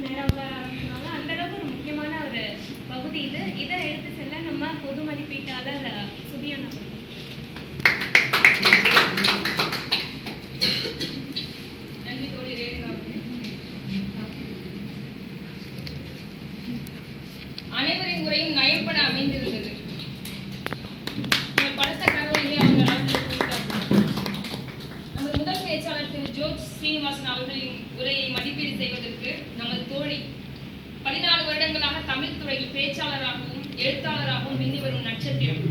நேரம் உட்கார ஆரம்பிச்சுனாங்க. அந்த அளவுக்கு ஒரு முக்கியமான ஒரு பகுதி இது. இதை எடுத்து செல்ல நம்ம பொது மதிப்பீட்டாளர் சுபியானா. நன்றி தோழி ரேணுகா. அனைவரின் உரையும் நயப்பட அமைந்திருந்தது. படுத்த கருவிலே நமது முதல் பேச்சாளர் திரு ஜோர்ஜ் ஸ்ரீனிவாசன் அவர்களின் உரையை மதிப்பீடு செய்வதற்கு நமது தோழி 14 வருடங்களாக தமிழ் துறையில் பேச்சாளராகவும் எழுத்தாளராகவும் மின்னி வரும் நட்சத்திரம்.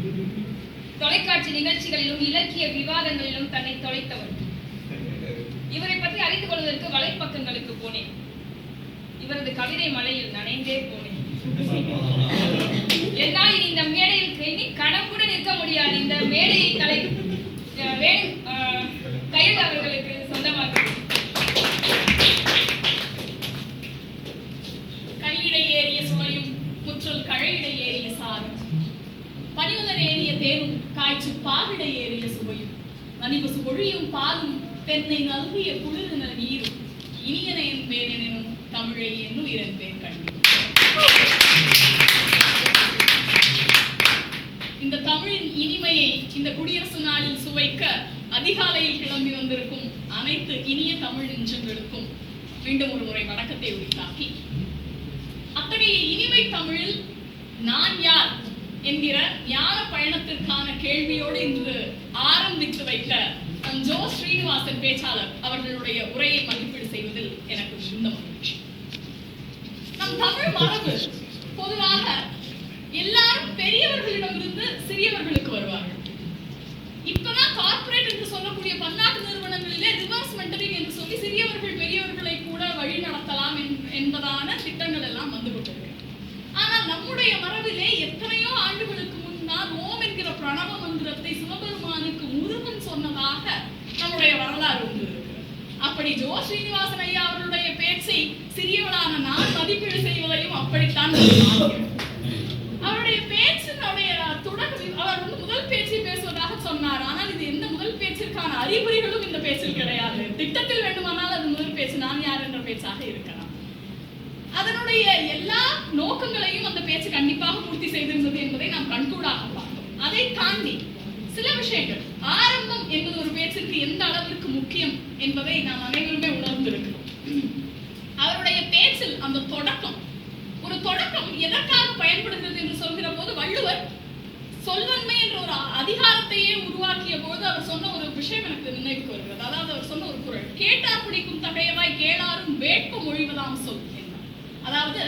தொலைக்காட்சி நிகழ்ச்சிகளிலும் இலக்கிய விவாதங்களிலும் தன்னை தொலைத்தவர். இவரை பற்றி அறிந்து கொள்வதற்கு வலைப்பக்கங்களுக்கு போனேன். இவரது கவிதை மலையில் நனைந்தே போனேன். என்னால் இந்த மேடையில் கணம் கூட நிற்க முடியாது. இந்த மேடையை கையில் அவர்களுக்கு சொந்தமாக. கையிடை ஏறிய சுவையும் முற்றல் கழையிடை ஏறிய சாரும் பனிமலர் ஏறிய தேரும் காய்ச்சி பாவிடை ஏறிய சுவையும் நனிபசு ஒழியும் பாலும் தென்னை நல்கிய குளிர்ன நீரும் இனியனையின் பேரெனும் தமிழை என்னும் இரண்டேன் கண்டு. இந்த தமிழின் இனிமையை இந்த குடியரசு நாளில் சுவைக்க அதிகாலையில் கிளம்பி வந்திருக்கும் அனைத்து இனிய தமிழ் நெஞ்சங்களுக்கும் மீண்டும் ஒரு முறை வணக்கத்தை உரித்தாக்கி, அத்தகைய இனிமை தமிழில் நான் யார் என்கிற ஞான பயணத்திற்கான கேள்வியோடு இன்று ஆரம்பித்து வைத்த ஜோ ஸ்ரீனிவாசன் பேச்சாளர் அவர்களுடைய உரையை மதிப்பீடு செய்வதில் எனக்கு மிகுந்த மகிழ்ச்சி. நம் தமிழ் மரபு பொதுவாக எல்லாரும் பெரியவர்களிடமிருந்து சிறியவர்களுக்கு வருவார்கள். இப்பதான் கார்ப்பரேட் என்று சொல்லக்கூடிய பன்னாட்டு நிறுவனங்களிலே ரிவர்ஸ் மென்டரிங் என்று சொல்லி சிறியவர்கள் பெரியவர்களை கூட வழி நடத்தலாம் என்பதான திட்டங்கள் எல்லாம் வந்து கொண்டிருக்கிறது. ஆனால் நம்முடைய மரபிலே எத்தனையோ ஆண்டுகளுக்கு முன்னால் ஓம் என்கிற பிரணவ மந்திரத்தை சிவபெருமானுக்கு முருகன் சொன்னதாக நம்முடைய வரலாறு ஒன்று இருக்கிறது. அப்படி ஜோ ஸ்ரீனிவாசன் ஐயா அவருடைய பேச்சை சிறியவளான நான் மதிப்பீடு செய்வதையும் அப்படித்தான் அவருடைய பேச்சினுடைய தொடக்கம். அவர் முதல் பேச்சை பேசுவதாக சொன்னார். ஆனால் இது எந்த முதல் பேச்சிற்கான அறிகுறிகளும் இந்த பேச்சில் கிடையாது. திட்டத்தில் வேண்டுமானால் அது முதல் பேச்சு நான் யார் என்ற பேச்சாக இருக்கலாம். அதனுடைய எல்லா நோக்கங்களையும் அந்த பேச்சு கண்டிப்பாக பூர்த்தி செய்திருந்தது என்பதை நாம் கண்கூடாக பார்த்தோம். அதை தாண்டி சில விஷயங்கள், ஆரம்பம் என்பது ஒரு பேச்சுக்கு எந்த அளவிற்கு முக்கியம் என்பதை நாம் அனைவருமே உணர்ந்திருக்கிறோம். அவருடைய பேச்சில் அந்த தொடக்கம், ஒரு தொடக்கம் எதற்காக பயன்படுகிறது என்று சொல்கிற போது வள்ளுவர் சொல்வன்மை என்ற ஒரு அதிகாரத்தையே உருவாக்கிய போது அவர் சொன்ன ஒரு விஷயம் எனக்கு நினைவுக்கு வருகிறது. அதாவது அவர் சொன்ன ஒரு குறள், கேட்டார் பிடிக்கும் தகையவாய் கேளாரும் வேட்பு மொழிவதாம் சொல் என்றார். அதாவது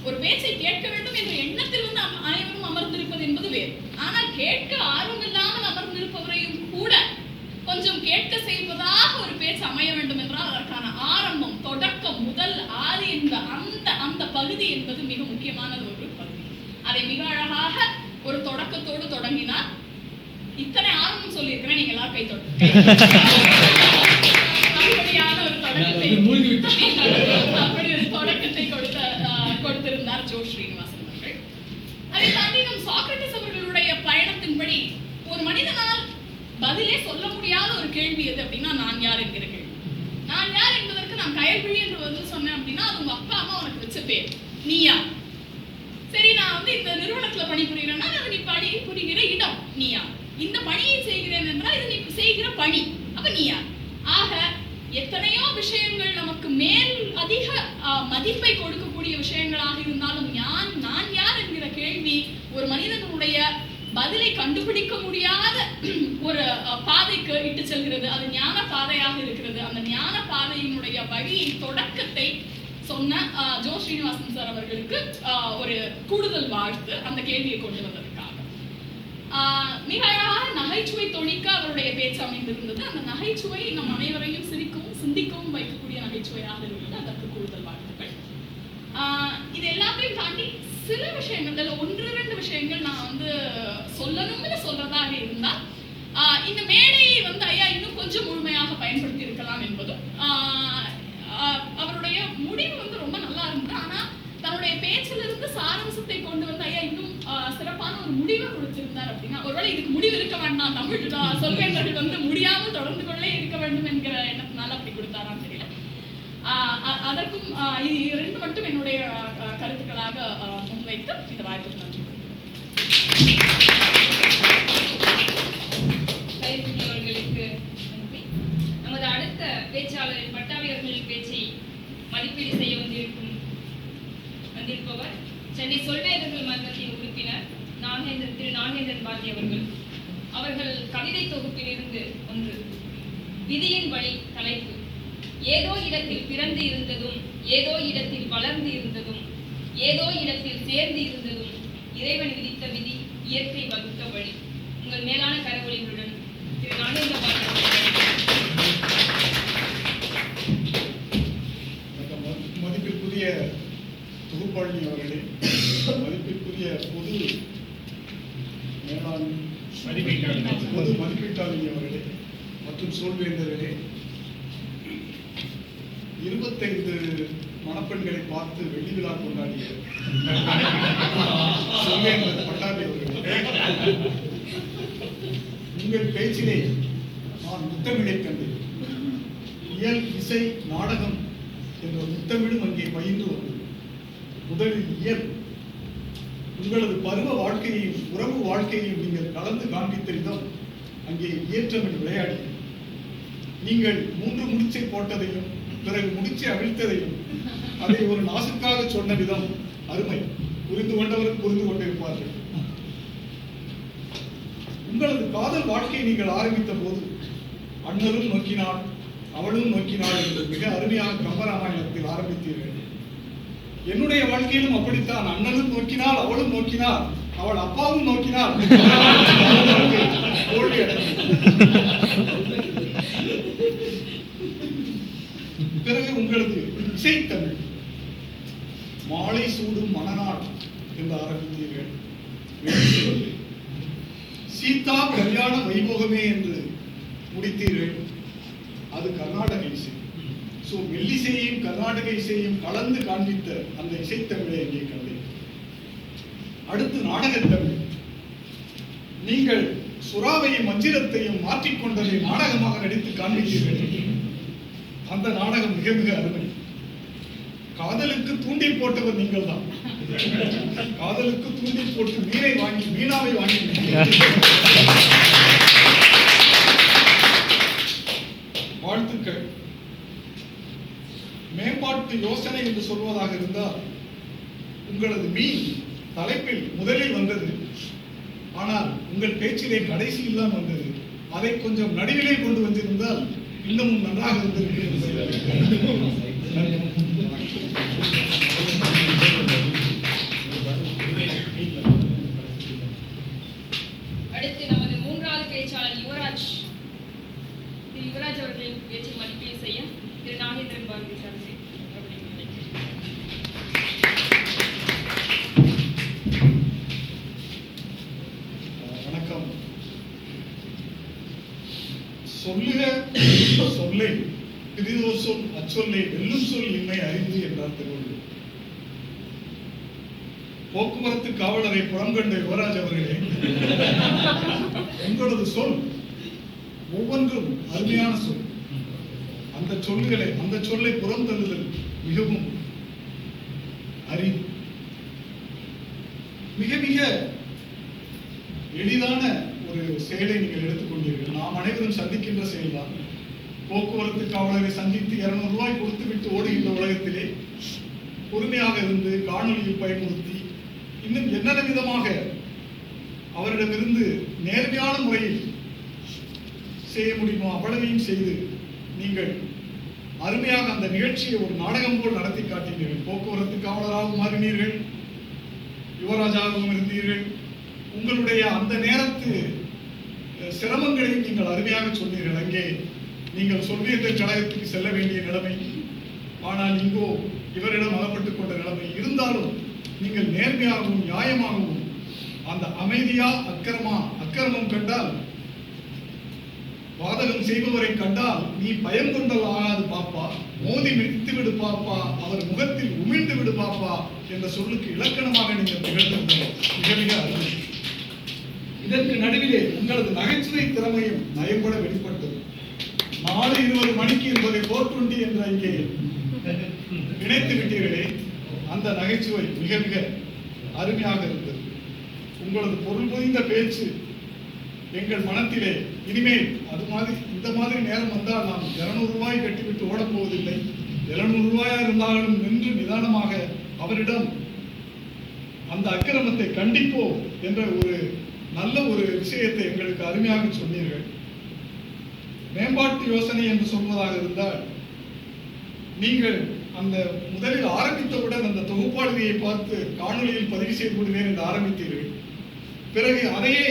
ஒரு பேச்சை கேட்க வேண்டும் என்ற எண்ணத்தில் வந்து அனைவரும் அமர்ந்திருப்பது என்பது வேறு. ஆனால் கேட்க ஆர்வம் இல்லாமல் அமர்ந்திருப்பவரையும் கூட கொஞ்சம் கேட்க செய்வதாக ஒரு பேச்சு அமைய வேண்டும் என்றால் அதற்கான ஆரம்பம், தொடக்கம், முதல் ஆதி என்ற அந்த பகுதி என்பது மிக முக்கியமானது ஒரு பகுதி. அதை மிக அழகாக ஒரு தொடக்கத்தோடு தொடங்கினார். இத்தனை ஆரம்பம் சொல்லியிருக்கிறேன், நீங்க எல்லாரும் கை அப்படியான ஒரு தொடக்கத்தை கொடுத்திருந்தார் ஜோ ஸ்ரீனிவாசன் அவர்கள். அதை தாண்டி நம் சாக்ரட்டிஸ் அவர்களுடைய பயணத்தின்படி ஒரு மனிதனால் பதிலே சொல்ல முடியாத ஒரு கேள்வி எது அப்படின்னா நான் யார் என்கிற கேள்வி. நான் யார் என்பதற்கு நான் கயல்விழி என்று பதில் சொன்னேன் அப்படின்னா அது உங்க அப்பா அம்மா உனக்கு வச்ச பேர், நீ யார்? சரி, நான் வந்து இந்த நிறுவனத்துல பணிபுரிகிறேன்னா அது நீ பணிபுரிகிற இடம், நீ யார்? இந்த பணியை செய்கிறேன் என்றால் இது நீ செய்கிற பணி, அப்ப நீ யார்? ஆக எத்தனையோ விஷயங்கள் நமக்கு மேல் அதிக மதிப்பை கொடுக்கக்கூடிய விஷயங்களாக இருந்தாலும் நான் யார் என்கிற கேள்வி ஒரு மனிதனுடைய பதிலை கண்டுபிடிக்க முடியாத ஒரு பாதைக்கு இட்டு செல்கிறது. அது ஞான பாதையாக இருக்கிறது. அந்த ஞான பாதையினுடைய வழியை தொடக்கத்தை சொன்ன ஜோ ஸ்ரீனிவாசன் சார் அவர்களுக்கு ஒரு கூடுதல் வாழ்த்து அந்த கேள்வியை கொண்டு வந்ததற்காக. மிக அழகாக நகைச்சுவை தொழிக்க அவருடைய பேச்சு அமைந்திருந்தது. அந்த நகைச்சுவை நம் அனைவரையும் சிரிக்கவும் சிந்திக்கவும் வைக்கக்கூடிய நகைச்சுவையாக இருந்தது. அதற்கு கூடுதல் வாழ்த்துக்கள். இது எல்லாத்தையும் தாண்டி சில விஷயங்கள், ஒன்று இரண்டு விஷயங்கள் நான் வந்து சொல்லணும்னு சொல்றதாக இருந்தால், இந்த மேடையை வந்து ஐயா இன்னும் கொஞ்சம் முழுமையாக பயன்படுத்தி இருக்கலாம் என்பதும், அவருடைய முடிவு வந்து ரொம்ப நல்லா இருந்தது. ஆனா தன்னுடைய பேச்சிலிருந்து சாராம்சத்தை கொண்டு வந்து ஐயா இன்னும் சிறப்பான ஒரு முடிவை கொடுத்திருந்தார் அப்படின்னா, ஒருவேளை இதுக்கு முடிவு இருக்க வேண்டாம், தமிழ் சொல்வேந்தர்கள் வந்து முடியாமல் தொடர்ந்து கொண்டே இருக்க வேண்டும் என்கிற எண்ணத்தினால அப்படி கொடுத்தாரான்னு தெரியல. அதற்கும் இது இரண்டு மட்டும் என்னுடைய கருத்துக்களாக முன்வைத்து இந்த வாய்ப்பு நன்றி. அவர்களுக்கு நன்றி. நமது அடுத்த பேச்சாளர் பட்டாபி அவர்களின் பேச்சை மதிப்பீடு செய்ய வந்திருப்பவர் சென்னை சொல்வேந்தர்கள் மன்றத்தின் உறுப்பினர் திரு நாகேந்திரன் பாரதி அவர்கள். அவர்கள் கவிதை தொகுப்பிலிருந்து ஒன்று, விதியின் வழி. தலைப்பு: ஏதோ இடத்தில் பிறந்து இருந்ததும், ஏதோ இடத்தில் வளர்ந்து இருந்ததும், ஏதோ இடத்தில் சேர்ந்து இருந்ததும் இறைவன் விதித்த விதி, இயற்கை வகுத்த வழி. உங்கள் மேலான கரவொலிகளுடன் திரு நாகேந்திர பாரதி மதிப்பிற்குரிய தொகுப்பாளி அவர்களே, மதிப்பிற்குரிய பொது மதிப்பீட்டாளி அவர்களே மற்றும் சொல்வேந்தர்களே, 25 மணப்பெண்களை பார்த்து வெள்ளி விழா கொண்டாடிய சொல்வேந்தர் பட்டாபி அவர்களே, உங்கள் பேச்சிலே நான் முத்தமிழை கண்டேன். இயல், இசை, நாடகம் என்ற முத்தமிழும் அங்கே பயின்று வந்தது. முதலில் இயல். உங்களது பருவ வாழ்க்கையையும் உறவு வாழ்க்கையையும் நீங்கள் கலந்து காண்பித்த விதம் அங்கே இயற்றமிழ் விளையாடியது. நீங்கள் 3 முடிச்சை போட்டதையும் பிறகு முடிச்சை அவிழ்த்ததையும் அதை ஒரு நாசுக்காக சொன்ன விதம் அருமை. புரிந்து கொண்டவர்கள் புரிந்து கொண்டிருப்பார்கள். உங்களது காதல் வாழ்க்கையை நீங்கள் ஆரம்பித்த போது அண்ணலும் நோக்கினாள் அவளும் நோக்கினாள் என்று மிக அருமையாக கம்பராமாயணத்தில் ஆரம்பித்தீர்கள். என்னுடைய வாழ்க்கையிலும் அப்படித்தான். அண்ணனும் நோக்கினாள் அவளும் நோக்கினாள், அவள் அப்பாவும் நோக்கினாள். பிறகு உங்களது இசைத்தமிழ் மாலை சூடும் மணநாள் என்று ஆரம்பித்தீர்கள். சீதா கல்யாண வைபோகமே என்று முடித்தீர்கள். அது கர்நாடக இசை. மெல்லிசையையும் கர்நாடக இசையையும் கலந்து காண்பித்த அந்த இசைத்தமிழை அங்கே கண்டேன். அடுத்து நாடகத்தமிழ். நீங்கள் சுறாவையும் மஞ்சிரத்தையும் மாற்றிக்கொண்டதை நாடகமாக நடித்து காண்பித்தீர்கள். அந்த நாடகம் மிக மிக அருமை. காதலுக்கு தூண்டில் போட்டவர் நீங்கள் தான். காதலுக்கு தூண்டில் போட்டு மீனாவை வாங்கி வாழ்த்துக்கள். மேம்பாட்டு யோசனை என்று சொல்வதாக இருந்தால் உங்களது மீன் தலைப்பில் முதலில் வந்தது, ஆனால் உங்கள் பேச்சிலே கடைசியில் தான் வந்தது. அதை கொஞ்சம் நடுவிலே கொண்டு வந்திருந்தால் இன்னமும் நன்றாக இருந்திருக்கிறது. அடுத்து நமது 3வது பேச்சாளர் யுவராஜ் அவர்களின் பேச்சை மதிப்பீடு செய்ய திரு நாகேந்திரன் பாரதி அவர்கள். வணக்கம். சொல்லுக சொல்லை பிரிதோர் சொல் அச்சொல்லை வெல்லும் சொல் இன்மை அறிந்து என்றார் திருவள்ளுவர். போக்குவரத்து காவலரை புறங்கண்ட யுவராஜ் அவர்களே, உங்களது சொல் ஒவ்வொன்றும் அருமையான சொல். அந்த சொல்லை புறம் தள்ளுதல் மிகவும் அறிவு. மிக மிக எளிதான ஒரு செயலை நீங்கள் எடுத்துக்கொண்டீர்கள். நாம் அனைவரும் சந்திக்கின்ற செயல்தான். போக்குவரத்து காவலரை சந்தித்து 200 ரூபாய் கொடுத்து விட்டு ஓடுகின்ற உலகத்திலே பொறுமையாக இருந்து காணொலியில் பயன்படுத்தி இன்னும் என்னென்ன விதமாக அவரிடமிருந்து நேர்மையான முறையில் செய்ய முடியுமோ அவ்வளவையும் செய்து நீங்கள் அருமையாக அந்த நிகழ்ச்சியை ஒரு நாடகம் போல் நடத்தி காட்டினீர்கள். போக்குவரத்து காவலராகவும் மாறினீர்கள், யுவராஜாகவும் இருந்தீர்கள். உங்களுடைய அந்த நேரத்து சிரமங்களையும் நீங்கள் அருமையாக சொன்னீர்கள். அங்கே நீங்கள் சொல்லியத்தை கழகத்துக்கு செல்ல வேண்டிய நிலைமை, ஆனால் இங்கோ இவரிடம் அகப்பட்டுக் கொண்ட நிலைமை இருந்தாலும் நீங்கள் நேர்மையாகவும் நியாயமாகவும் அந்த அமைதியா அக்கிரமம் கண்டால், வாதகம் செய்பவரை கண்டால் நீ பயம் கொண்டல் ஆகாது பாப்பா, மோதி மிதித்து விடு பாப்பா, அவர் முகத்தில் உமிழ்ந்து விடு பாப்பா என்ற சொல்லுக்கு இலக்கணமாக நீங்கள் திகழ்ந்தீர்கள். மிக மிக அருமை. இதற்கு நடுவிலே உங்களது நகைச்சுவை திறமையும் நயம்பட வெளிப்பட்டது. 4:20 மணிக்கு என்பதை 4:20 என்ற இங்கே இணைத்து விட்டீர்களே, அந்த நகைச்சுவை மிக மிக அருமையாக இருந்தது. உங்களது பொருள் புரிந்த பேச்சு எங்கள் மனத்திலே இனிமேல் இந்த மாதிரி நேரம் வந்தால் நாம் 200 ரூபாய் கட்டிவிட்டு ஓடப் போவதில்லை. 700 ரூபாயா இருந்தாலும் நின்று நிதானமாக அவரிடம் அந்த அக்கிரமத்தை கண்டிப்போம் என்ற ஒரு நல்ல ஒரு விஷயத்தை எங்களுக்கு அருமையாக சொன்னீர்கள். மேம்பாட்டு யோசனை என்று சொல்வதாக இருந்தால், நீங்கள் அந்த முதலில் ஆரம்பித்தவுடன் அந்த தொகுப்பாளியை பார்த்து காணொலியில் பதிவு செய்து விடுவேன் என்று ஆரம்பித்தீர்கள். பிறகு அதையே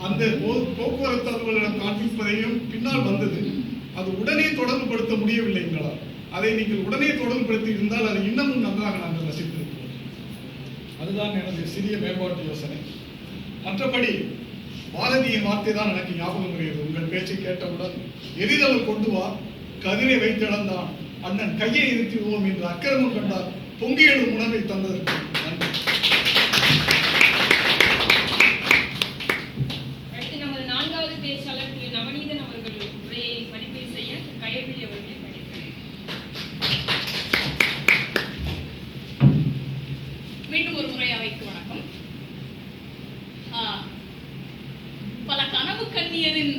அந்த போக்குவரத்து அலுவலரிடம் காண்பிப்பதையும் பின்னால் வந்தது. அது உடனே தொடர்புபடுத்த முடியவில்லை எங்களால். அதை நீங்கள் உடனே தொடர்புபடுத்தி இருந்தால் அதை இன்னமும் நன்றாக நாங்கள் ரசித்திருக்கிறோம். அதுதான் எனது சிறிய மேம்பாட்டு யோசனை. மற்றபடி பாரதியின் வார்த்தை தான் எனக்கு ஞாபகம் வருகிறது. உங்கள் பேச்சை கேட்டவுடன் எரிதலை கொண்டு வா, கதிரை வைத்து இழந்தான், அண்ணன் கையை இருத்திடுவோம் என்று அக்கிரமம் கண்டார், பொங்கி எழும் உணவை தந்ததற்கு நன்றி. அடுத்து நமது 4வது பேச்சாளர் திரு நவநீதன் அவர்கள் உரையை மதிப்பீடு செய்ய கயல்விழி அவர்களை அழைக்கிறேன். மீண்டும் ஒரு முறை அவைக்கு வணக்கம். பல கனவு கன்னியரின்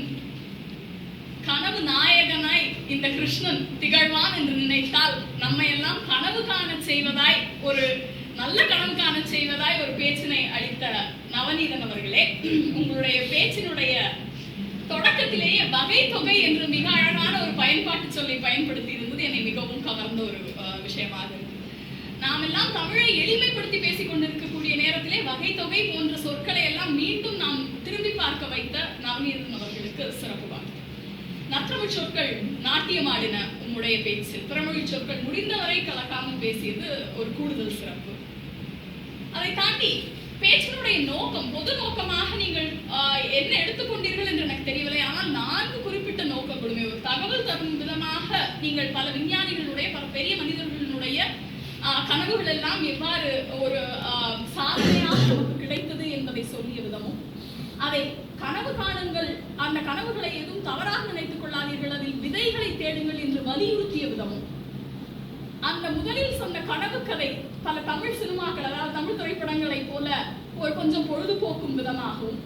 கனவு நாயகனாய் இந்த கிருஷ்ணன் திகழ்வான் என்று நினைத்தால் நம்மை எல்லாம் கனவு காண செய்வதாய், ஒரு நல்ல கனவு காண செய்வதாய் ஒரு பேச்சினை அளித்த நவநீதன் அவர்களே, உங்களுடைய பேச்சினுடைய தொடக்கத்திலேயே வகை தொகை என்று மிக அழகான ஒரு பயன்பாட்டு சொல்லை பயன்படுத்தி இருந்தது என்னை மிகவும் கவர்ந்த ஒரு விஷயமாக இருக்கு. நாம் எல்லாம் தமிழை எளிமைப்படுத்தி பேசிக் கொண்டிருக்கக்கூடிய நேரத்திலே வகை தொகை போன்ற சொற்களை எல்லாம் மீண்டும் நாம் திரும்பி பார்க்க வைத்த நவநீதன் அவர்களுக்கு சிறப்பு வாழ்த்து. நற்றமிழ் சொற்கள் நாட்டியமாடின உம்முடைய பேச்சில். பிறமொழி சொற்கள் முடிந்தவரை கலக்காமல் பேசியது ஒரு கூடுதல் சிறப்பு. அதை தாண்டி பேச்சினுடைய நோக்கம், பொது நோக்கமாக நீங்கள் என்ன எடுத்துக்கொண்டீர்கள் என்று எனக்கு தெரியவில்லை. ஆனால் 4 குறிப்பிட்ட நோக்கங்களுமே ஒரு தகவல் தரும் விதமாக நீங்கள் பல விஞ்ஞானிகளுடைய, பல பெரிய மனிதர்களுடைய கனவுகள் எல்லாம் எவ்வாறு ஒரு சாதனையாக நமக்கு கிடைத்தது என்பதை சொல்லிய விதமும், அதை கனவு காணுங்கள், அந்த கனவுகளை எதுவும் தவறாக நினைத்துக் கொள்ளாதீர்கள், அதில் விதைகளை தேடுங்கள் என்று வலியுறுத்திய விதமும், அந்த முதலில் சொன்ன கனவு கதை பல தமிழ் சினிமாக்கள், அதாவது தமிழ் திரைப்படங்களை போல ஒரு கொஞ்சம் பொழுதுபோக்கும் விதமாகவும்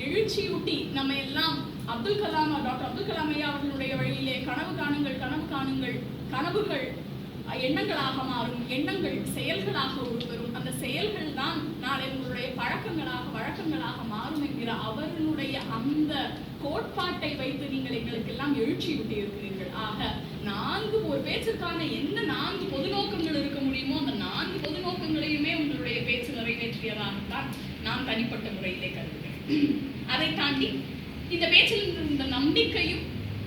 எழுச்சியூட்டி நம்ம எல்லாம் டாக்டர் அப்துல் கலாம் ஐயா அவர்களுடைய வழியிலே கனவு காணுங்கள், கனவு காணுங்கள், கனவுகள் எண்ணங்களாக மாறும், எண்ணங்கள் செயல்களாக உருவரும், அந்த செயல்கள் தான் நாளை உங்களுடைய பழக்கங்களாக வழக்கங்களாக மாறும் என்கிற அவர்களுடைய அந்த கோட்பாட்டை வைத்து நீங்கள் எங்களுக்கெல்லாம் எழுச்சியூட்டி இருக்கிறீர்கள். ஆக 4 ஒரு பேச்சுக்கான என்ன 4 பொது நோக்கங்கள் இருக்க முடியுமோ அந்த 4 பொது நோக்கங்களையுமே உங்களுடைய பேச்சு நிறைவேற்றியதாகத்தான் நான் தனிப்பட்ட முறையிலே கருதுகிறேன். அதை தாண்டி இந்த பேச்சில் இருந்த நம்பிக்கையும்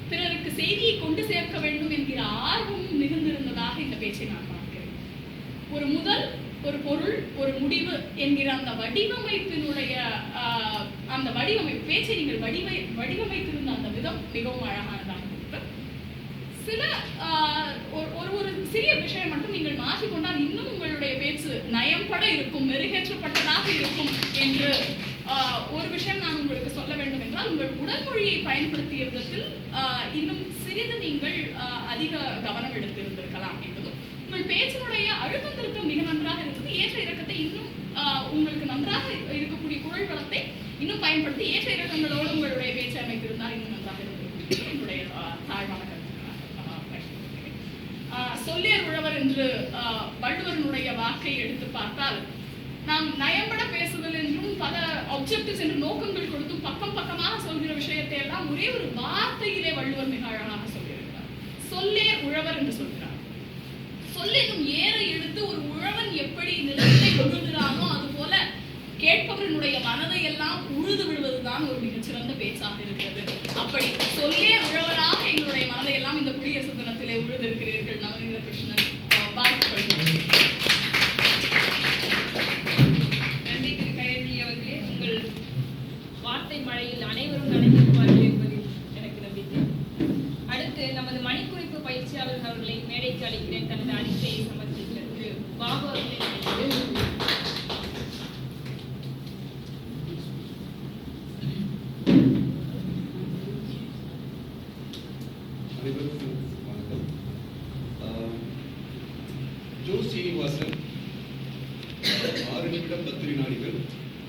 பிறருக்கு செய்தியை கொண்டு சேர்க்க வேண்டும் என்கிற ஆர்வமும் மிகுந்திருந்ததாக இந்த பேச்சை நான் பார்க்கிறேன். ஒரு முதல், ஒரு பொருள், ஒரு முடிவு என்கிற அந்த வடிவமைப்பினுடைய அந்த வடிவமைப்பு பேச்சை நீங்கள் வடிவமைத்திருந்த அந்த விதம் மிகவும் அழகானதாக இருக்கு. சில ஒரு சிறிய விஷயம் மட்டும் நீங்கள் மாற்றிக்கொண்டால் இன்னும் உங்களுடைய பேச்சு நயம்பட இருக்கும், மெருகேற்றப்பட்டதாக இருக்கும் என்று ஒரு விஷயம் நான் உங்களுக்கு சொல்ல வேண்டும் என்றால், உங்கள் உடல் மொழியை பயன்படுத்திய விதத்தில் இன்னும் சிறிது நீங்கள் அதிக கவனம் எடுத்திருந்திருக்கலாம் என்பதும், உங்கள் பேச்சினுடைய அழுத்தம் திருத்தம் மிக நன்றாக இருக்குது. ஏற்ற இறக்கத்தை இன்னும் உங்களுக்கு நன்றாக இருக்கக்கூடிய குரல் வளத்தை இன்னும் பயன்படுத்தி ஏற்ற இறக்கங்களோடு உங்களுடைய பேச்சை அமைத்திருந்தால் இன்னும் நன்றாக இருந்திருக்கும் என்னுடைய தாழ்வான சொல்லியர் உழவர் என்று வள்ளுவனுடைய வாக்கை எடுத்து பார்த்தால், நாம் நயம்பட பேசுதல் என்றும் பல ஆப்ஜெக்டிவ்ஸ் என்று நோக்கங்கள் கொடுத்தும் பக்கம் பக்கமாக சொல்கிற விஷயத்தை எல்லாம் ஒரே ஒரு வார்த்தையிலே வள்ளுவர் மிக அழகாக சொல்லியிருக்கிறார். சொல்லேர் உழவர் என்று சொல்கிறார். சொல்லினும் ஏற எடுத்து ஒரு உழவன் எப்படி நிலத்தை உழுகிறானோ அதுபோல கேட்பவர்களுடைய மனதை எல்லாம் உழுது விடுவதுதான் ஒரு மிகச்சிறந்த பேச்சாக இருக்கிறது. அப்படி சொல்லேர் உழவராக எங்களுடைய மனதை எல்லாம் இந்த குடியரசு தினத்திலே உழுதிருக்கிறீர்கள். நவநீத கிருஷ்ணன் வாழ்த்துக்கள். நன்றி திரு கயல்விழி அவர்களே. உங்கள் வார்த்தை மழையில் அனைவரும் நனைந்திருப்பார்கள் என்பதில் எனக்கு நம்பிக்கை. அடுத்து நமது மணிக்குறிப்பு பயிற்சியாளர் அவர்களை மேடைக்கு அழைக்கிறேன். தனது அறிக்கையை சமர்ப்பிக்க திரு பாபு அவர்களை அழைக்கிறேன். ஸ்ரீனிவாசன் 6 நிமிடம் 10 வினாடிகள்.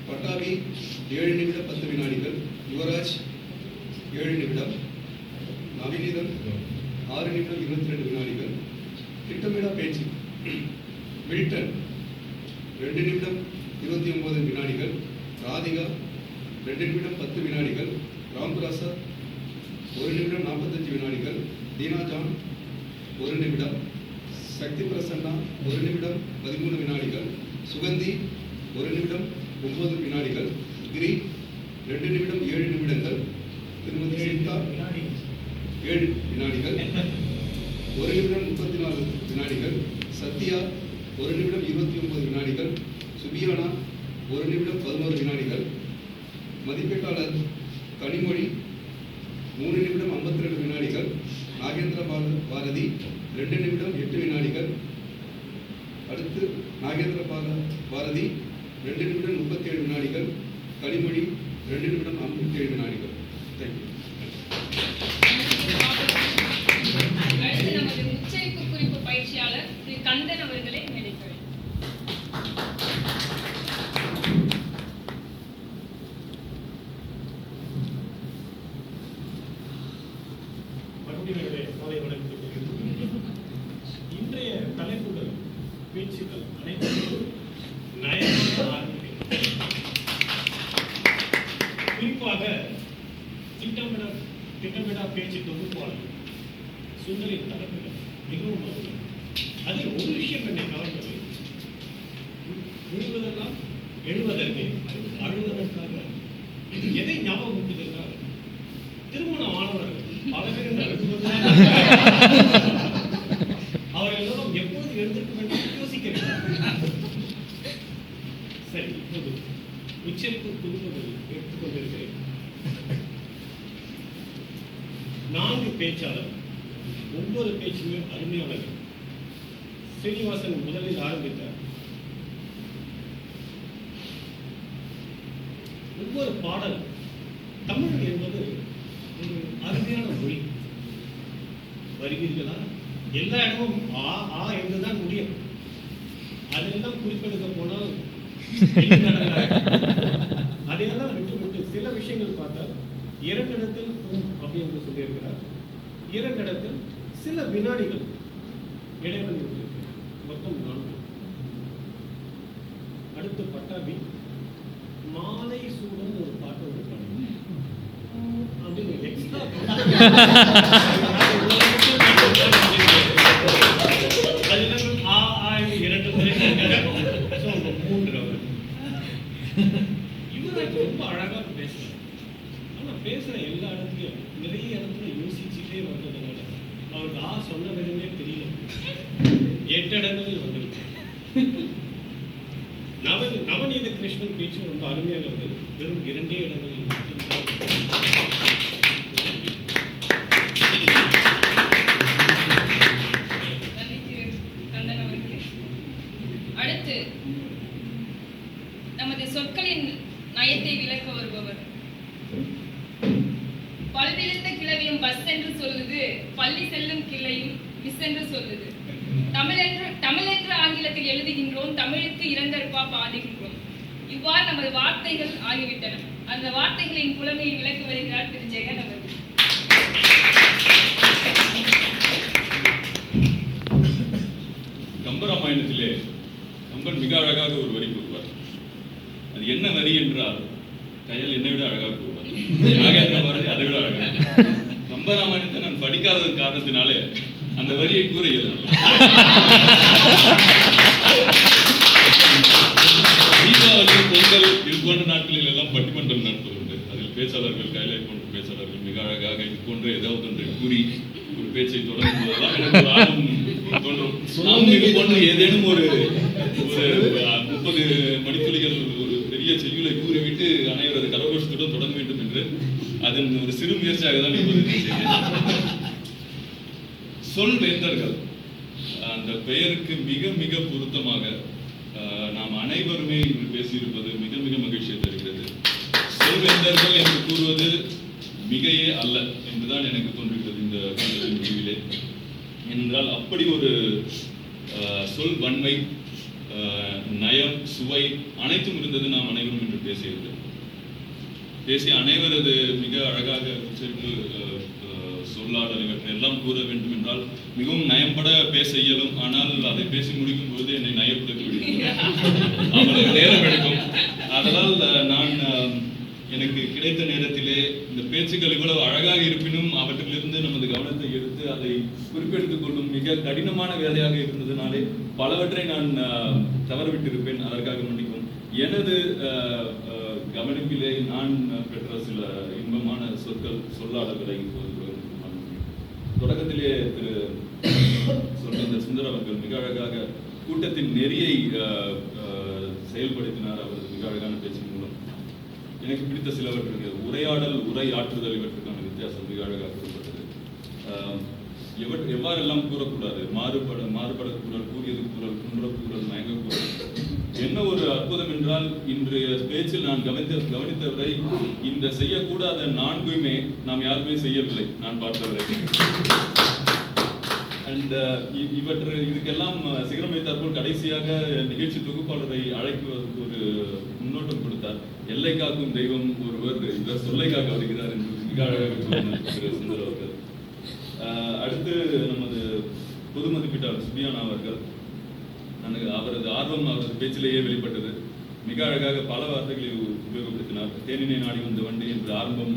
பட்டாபி 7 நிமிடம் 10 வினாடிகள். யுவராஜ் 7 நிமிடம். நவநீதன் 6 நிமிடம் 22 வினாடிகள். திட்டமிடா பேச்சு மில்டன் 2 நிமிடம் 29 வினாடிகள். ராதிகா 2 நிமிடம் 10 வினாடிகள். ராம்பிரசாத் 1 நிமிடம் 45 வினாடிகள். தீனா ஜான் 1 நிமிடம். சக்தி பிரசன்னா 1 நிமிடம் 13 வினாடிகள். சுகந்தி 1 நிமிடம் 9 வினாடிகள். கிரி 2 நிமிடம் 7 நிமிடங்கள். திருமதி சீதா 7 வினாடிகள். 1 நிமிடம் 34 வினாடிகள். சத்யா 1 நிமிடம் 29 வினாடிகள். சுபியானா 1 நிமிடம் 11 வினாடிகள். மதிப்பீட்டாளர் கனிமொழி 3 நிமிடம் 52 வினாடிகள். நாகேந்திர பாரதி 2 நிமிடம் 8 வினாடிகள். அடுத்து நாகேந்திர பாரதி 2 நிமிடம் 37 வினாடிகள். கனிமொழி 2 நிமிடம் 57 வினாடிகள். தேங்க்யூ. அடுத்து நமது உச்சரிப்பு குறிப்பு பயிற்சியாளர் திரு கந்தன் அவர்களை நினைக்கிறேன். இன்றைய தலைப்புகள் பேச்சுக்கள் அனைத்தும் நயமான குறிப்பாக திட்டமிடா பேச்சு தொகுப்பாளர் சுந்தரின் தலைப்புகள் மிகவும் அருமை. அதில் ஒரு விஷயம் என்னை கவர்ந்தது, எழுவதெல்லாம் எழுவதற்கு அழுவதற்காக எதை ஞாபகம் ஊட்டுகிறார்? திருமணம் ஆனவர்கள் பல பேர் அவர்கள் எல்லோரும் எப்போது எழுந்திருக்க வேண்டும் யோசிக்கிறார். சரி, இப்போது உச்சரிப்பு குறிப்புகள் எடுத்துக்கொண்டிருக்கிறேன். 4 பேச்சாளர், ஒவ்வொரு பேச்சுமே அருமையானது. ஸ்ரீனிவாசன் முதலில் ஆரம்பித்தார். ஒவ்வொரு பாடல், தமிழ் என்பது ஒரு அருமையான மொழி. வருவீர்களா? எல்லா இடமும் ஆ ஆ என்றுதான் முடியும். அதெல்லாம் குறிப்பெடுக்க போனால் அதையெல்லாம் விட்டு சில விஷயங்கள் பார்த்தால் 2 இடத்தில் அப்படி என்று சொல்லியிருக்கிறார். 2 இடத்தில் சில வினாடிகள் இடைவெளி இருக்கிறார். மொத்தம் 4. அடுத்து பட்டாபி மாலை சூடன் ஒரு பாட்டு ஒரு பாடு அப்படின்னு எக்ஸ்ட்ரா இவருக்கு ரொம்ப அழகா பேசுறாரு. ஆனா பேசுற எல்லா இடத்துலயும் நிறைய இடத்துல யோசிச்சுட்டே வந்ததுனால அவருக்கு சொன்ன விதமே தெரியல. 8 இடங்களில் வந்திருக்கு. நவநீத கிருஷ்ணன் பேச்சு ரொம்ப அருமையாக இருந்தது. வெறும் 2 இடங்களில். அடுத்து நமது சொற்களின் நயத்தை விளக்க வருபவர். பல்விழுத்த கிளவியும் பஸ் என்று சொல்லுது, பள்ளி செல்லும் கிளையும் மிஸ் என்று சொல்லுது. தமிழென்று ஆங்கிலத்தில் எழுதுகின்றோம், தமிழுக்கு இரண்டற்பா பாடுகின்றோம். இவ்வாறு நமது வார்த்தைகள் ஆகிவிட்டன. அந்த வார்த்தைகளின் புலமையை விளக்க வருகிறார் திரு ஜெகன் அவர்கள். கம்பராமாயணத்திலே கம்பன் மிக அழகாக ஒரு வரி கூறுவார். அது என்ன வரி என்றால், கயல் என்னை விட அழகாக கூறுவார், நாகேந்திர பாரதி அதை விட அழகாக. கம்பராமாயணத்தை நான் படிக்காத காரணத்தினாலே அந்த வரியை கூற இயலும். தீபாவளி, பொங்கல் இது போன்ற நாட்களில் எல்லாம் பட்டிமன்றம் நடத்துவது. அதில் பேச்சாளர்கள், கைலை போன்ற பேச்சாளர்கள் மிக அழகாக இது போன்ற ஏதாவது ஒன்றை கூறி ஒரு பேச்சை தொடங்குவதெல்லாம் எனக்கு ஒரு ஆர்வம் தோன்றும். நாம் இது போன்ற ஏதேனும் ஒரு 30 மணித்துளிகள் ஒரு பெரிய செய்யுளை கூறிவிட்டு அனைவரது கரகோஷத்துடன் தொடங்க வேண்டும் என்று அதன் ஒரு சிறு முயற்சியாக தான் சொல் வேந்தர்கள் அந்த பெயருக்கு மிக மிக பொருத்தமாக நாம் அனைவருமே இன்று பேசியிருப்பது மிக மிக மகிழ்ச்சியை தருகிறது. சொல்வேந்தர்கள் என்று கூறுவது மிகையே அல்ல என்றுதான் எனக்கு தோன்றுகிறது இந்த முடிவிலே. ஏனென்றால் அப்படி ஒரு சொல் வன்மை, நயம், சுவை அனைத்தும் இருந்தது. நாம் அனைவரும் என்று பேசியது. பேசிய அனைவரது மிக அழகாக உச்சரிப்பு, சொல்லாடல் இவற்றை எல்லாம் கூற வேண்டும் என்றால் மிகவும் நயம்பட பேச இயலும். ஆனால் அதை பேசி முடிக்கும் பொழுது என்னை நயப்படுத்தி விடுகிறது. அவ்வளவு நேரம் எடுக்கும். அதனால் நான் எனக்கு கிடைத்த நேரத்திலே இந்த பேச்சுக்கள் இவ்வளவு அழகாக இருப்பினும் அவற்றிலிருந்து நமது கவனத்தை எடுத்து அதை குறிப்பெடுத்துக் கொள்ளும் மிக கடினமான வேலையாக இருந்ததுனாலே பலவற்றை நான் தவறவிட்டிருப்பேன். அதற்காக மன்னிக்கும். எனது கவனிப்பிலே நான் பெற்ற சில இன்பமான சொற்கள், சொல்லாடல்களை தொடக்கத்திலே திரு சொல்கின்ற சுந்தர் அவர்கள் மிக அழகாக கூட்டத்தின் நெறியை செயல்படுத்தினார். அவரது மிக அழகான பேச்சின் மூலம் எனக்கு பிடித்த சிலவற்றுக்கு உரையாடல், உரை ஆற்றுதல் இவற்றுக்கான வித்தியாசம் மிக அழகாக கூறப்பட்டது. எவ்வாறெல்லாம் கூறக்கூடாது, மாறுபடக்கூடாது, கூறியது கூறல், குன்றக்கூறல், மயங்கக்கூறல். என்ன ஒரு அற்புதம் என்றால் இன்றைய பேச்சில் நான் கவனித்தவரை இந்த செய்யக்கூடாத 4மே நாம் யாருமே செய்யவில்லை, நான் பார்த்தவரை. அண்ட் இதுக்கெல்லாம் சிகரம் வைத்தாற்போல் கடைசியாக நிகழ்ச்சி தொகுப்பாளரை அழைக்குவதற்கு ஒரு முன்னோட்டம் கொடுத்தார். எல்லை காக்கும் தெய்வம் ஒருவர் இவர் சொல்லை காக்க வருகிறார் என்று மிக அழகாக திரு சுந்தர் அவர்கள். அடுத்து நமது பொது மதிப்பீட்டாளர் சுபியானா அவர்கள், அவரது ஆர்வம் அவரது பேச்சிலேயே வெளிப்பட்டது. மிக அழகாக பல வார்த்தைகளை உபயோகப்படுத்தினார். தேனினை நாடி வந்த வண்டி என்று ஆரம்பம்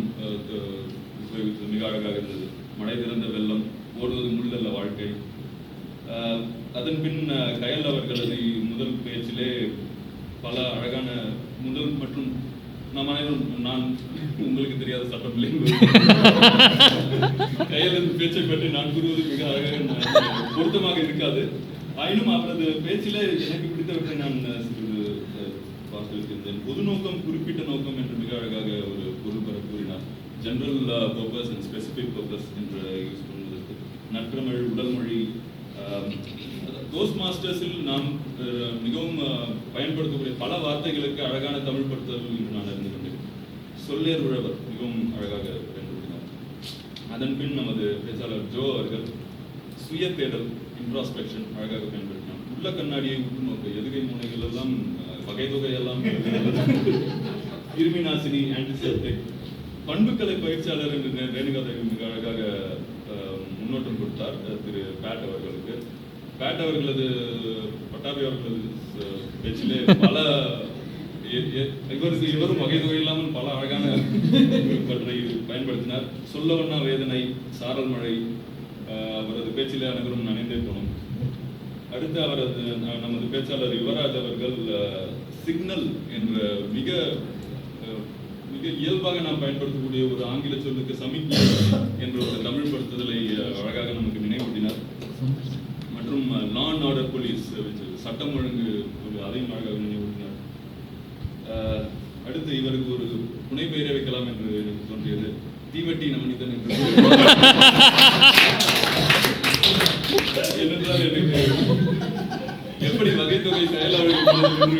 உபயோகித்தது மிக அழகாக இருந்தது. மழை திறந்த வெள்ளம், ஓடுவது முள்ளல்ல வாழ்க்கை. அதன் பின் கயல் அவர்களது முதல் பேச்சிலே பல அழகான முதல் மற்றும் நாம் அனைவரும், நான் உங்களுக்கு தெரியாத சட்டப்பிள்ளை கயலது பேச்சை பற்றி நான் கூறுவது மிக அழகாக பொருத்தமாக இருக்காது. ஆயினும் அவரது பேச்சிலே எனக்கு பிடித்தவற்றை நான் சிறிது வாசித்திருந்தேன். பொது நோக்கம், குறிப்பிட்ட நோக்கம் என்று மிக அழகாக ஒரு பொருள் பெற கூறினார். General purpose and specific purpose என்று யூஸ் பண்ணுவதற்கு நற்றமிழ், உடல் மொழி, டோஸ்ட் மாஸ்டர்ஸில் நாம் மிகவும் பயன்படுத்தக்கூடிய பல வார்த்தைகளுக்கு அழகான தமிழ் படுத்தல் என்று நான் அறிந்து கொண்டேன். சொல்லேர் உழவர் மிகவும் அழகாக பயன்படுத்தினார். அதன் பின் நமது பேச்சாளர் ஜோ அவர்கள் சுய தேடல், இன்ட்ராஸ்பெக்ஷன் அழகாக பயன்படுத்தினார். உள்ள கண்ணாடியை உற்று நோக்க, எதுகை முனைகள் எல்லாம் வகை தொகை எல்லாம் கிருமி நாசினி, ஆன்டிசெப்டிக், பண்புக்கலை பயிற்சியாளர் என்று ரேணுகா தேவி மிக அழகாக முன்னோட்டம் கொடுத்தார் திரு பேட் அவர்களுக்கு. பேட் அவர்களது, பட்டாபி அவர்களது பேச்சிலே பல இவரும் வகை தொகை இல்லாமல் பல அழகான பற்றை பயன்படுத்தினார். சொல்லவண்ணா வேதனை, சாரல் மழை, அவரது பேச்சிலே அனைவரும் நனைந்தே போனோம். அடுத்து அவரது நமது பேச்சாளர் யுவராஜ் அவர்கள் சிக்னல் என்ற மிக மிக இயல்பாக நாம் பயன்படுத்தக்கூடிய ஒரு ஆங்கில சொல்லுக்கு சமிக்ஞை என்ற ஒரு தமிழ் படுத்துதலை அழகாக நமக்கு நினைவூட்டினார். மற்றும் லா அண்ட் ஆர்டர் போலீஸ், சட்டம் ஒழுங்கு, அதையும் அழகாக நினைவூட்டினார். அடுத்து இவருக்கு ஒரு புனை பெயரை வைக்கலாம் என்று எனக்கு தோன்றியது, தீவட்டி நவனிதன் என்று. ஏனென்றால் எனக்கு எப்படி வகை தொகை செயலாளர்கள்